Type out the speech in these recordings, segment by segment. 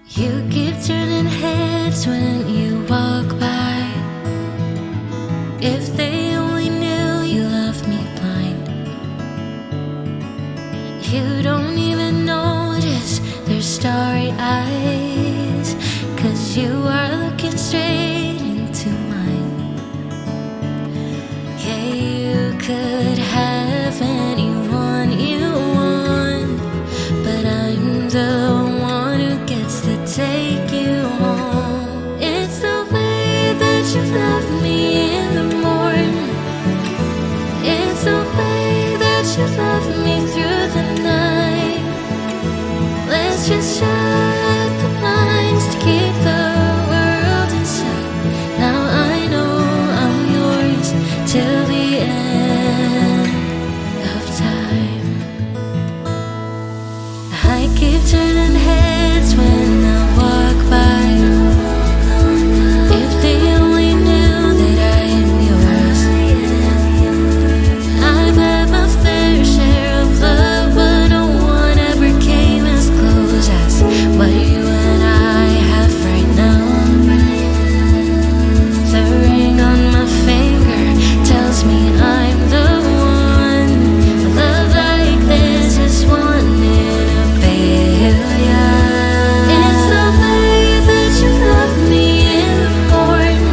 You keep turning heads when you walk by. If they only knew you left me blind. You don't even notice their starry eyes, 'cause you are looking straight into mine. Yeah, you could have anyone you want, but I'm the one who gets to take you home. It's the way that you love me in the morning. It's the way that you love me through the night. Let's just shut the blinds to keep the world inside. Now I know I'm yours till the end of time. I keep turning heads when I walk by. If they only knew that I am yours. I've had my fair share of love, but no one ever came as close as what you and I have right now. The ring on my finger tells me I'm the one. A love like this is one in a billion. It's the way that you love me in the morning.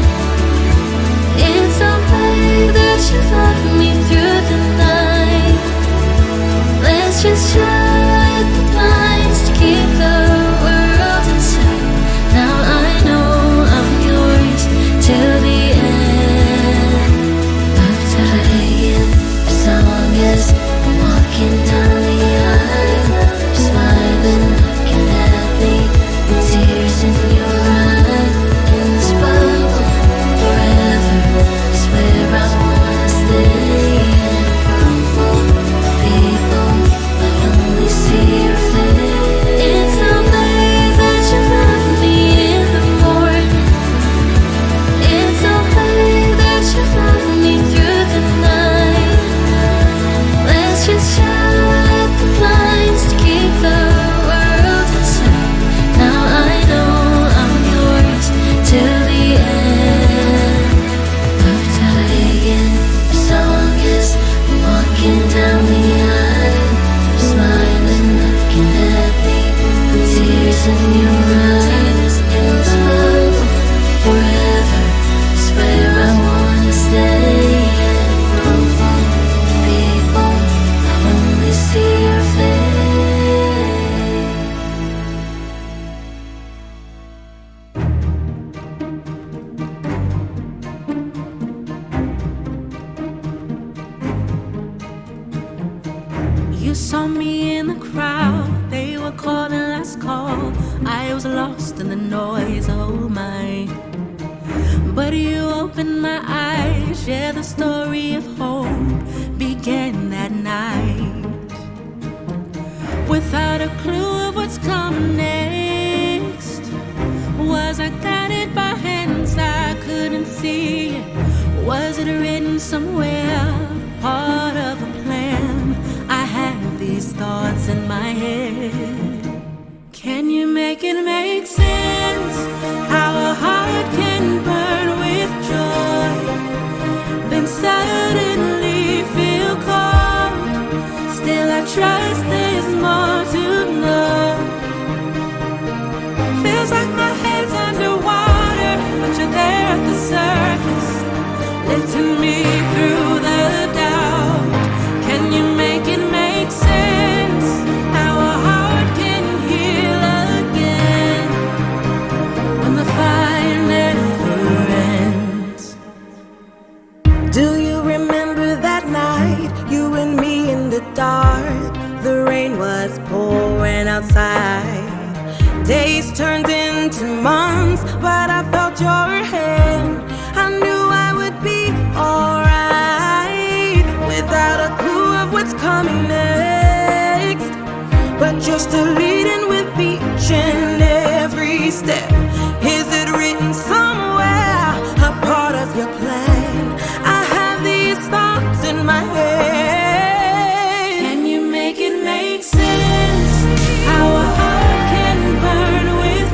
It's the way that you love me through the night. Let's just shut the blinds to keep the world inside. Now I know I'm yours till the end of time. As long as I'm walking down the aisle, you're smiling, looking at me, with tears in your eyes. In this bubble forever is where I wanna stay. People, I only see your face. It's the way that you love me in the morning. It's the way that you love me through the night. Let's just shut the blinds to keep the world inside. Now I know I'm yours till the end of time. As long as I'm walking down the aisle, you're smiling, looking at me, with tears in your eyes. In this bubble forever is where I wanna stay. People, I only see your face. You saw me in the crowd, they were calling last call. I was lost in the noise, oh my. But you opened my eyes, yeah, the story of hope began that night. Without a clue of what's coming next, was I guided by hands I couldn't see? Was it written somewhere, part of a plan? I have these thoughts in my head. Can you make it make sense? How a heart can burn with joy, then suddenly feel cold. Still I trust there's more to know. Feels like my head's underwater, but you're there at the surface, lifting me through the doubt. Can you make it make sense? How a heart can heal again when the fire never ends. Do you remember that night, you and me in the dark? The rain was pouring outside. Days turned into months, but I felt your hand. I knew I would be alright, without a clue of what's coming next. But you're still leading with each and every step. Is it written somewhere, a part of your plan? I have these thoughts in my head. Can you make it make sense? How a heart can burn with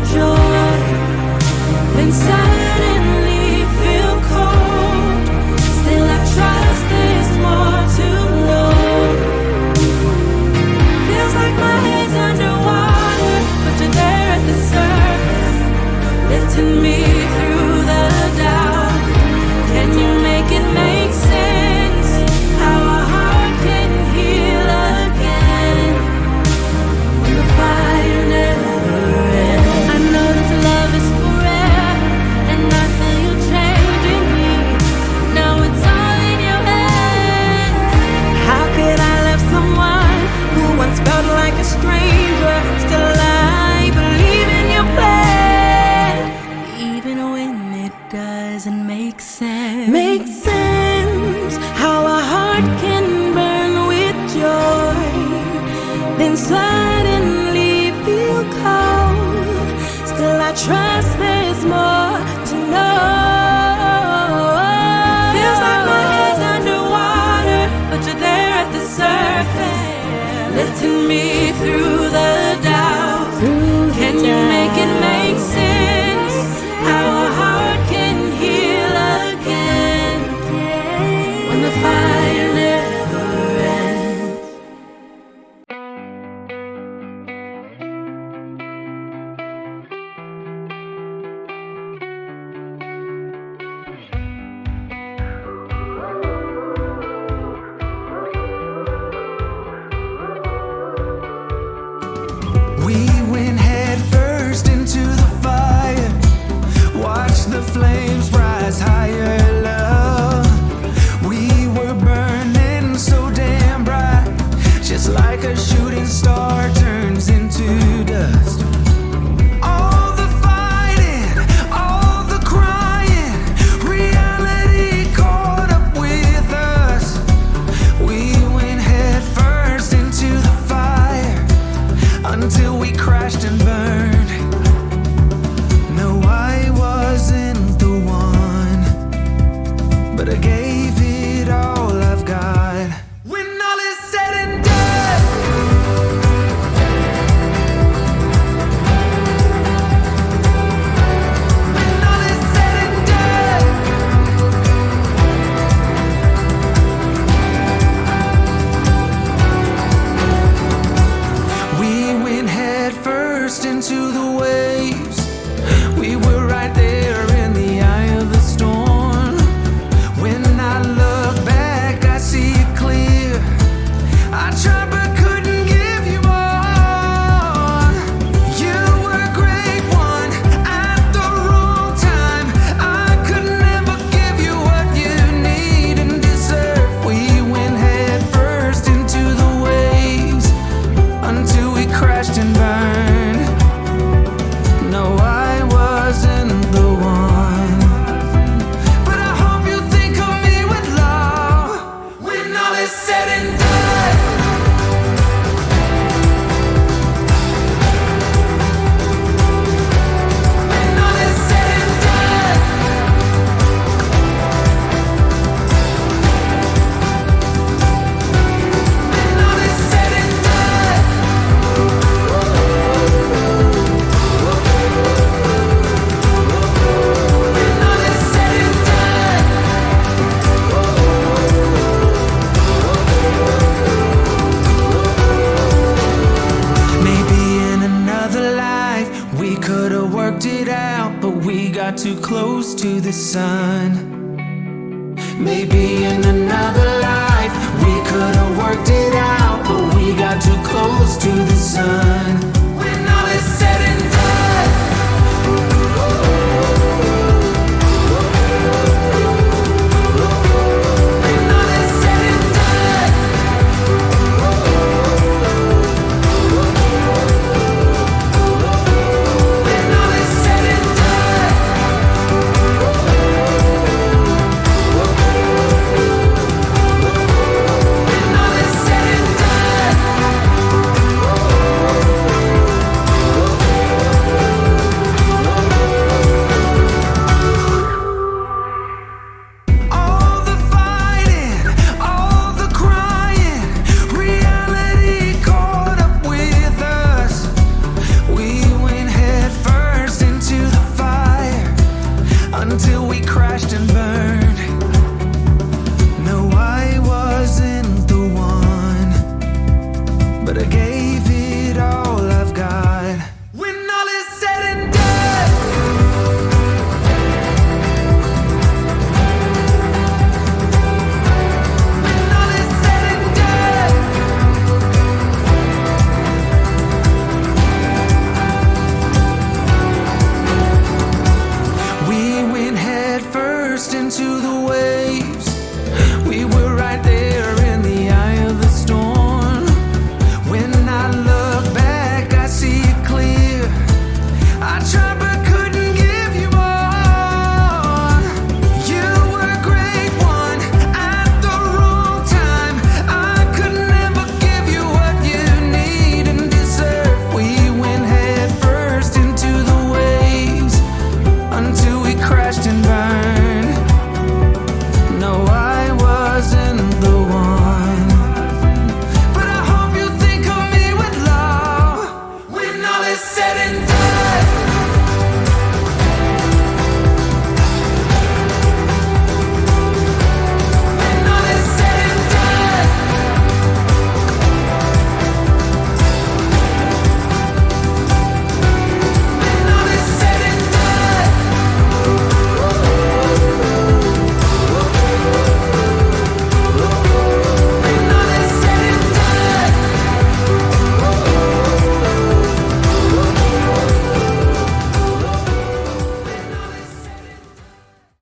worked it out, but we got too close to the sun. Maybe in another life we could have worked it out, but we got too close to the sun.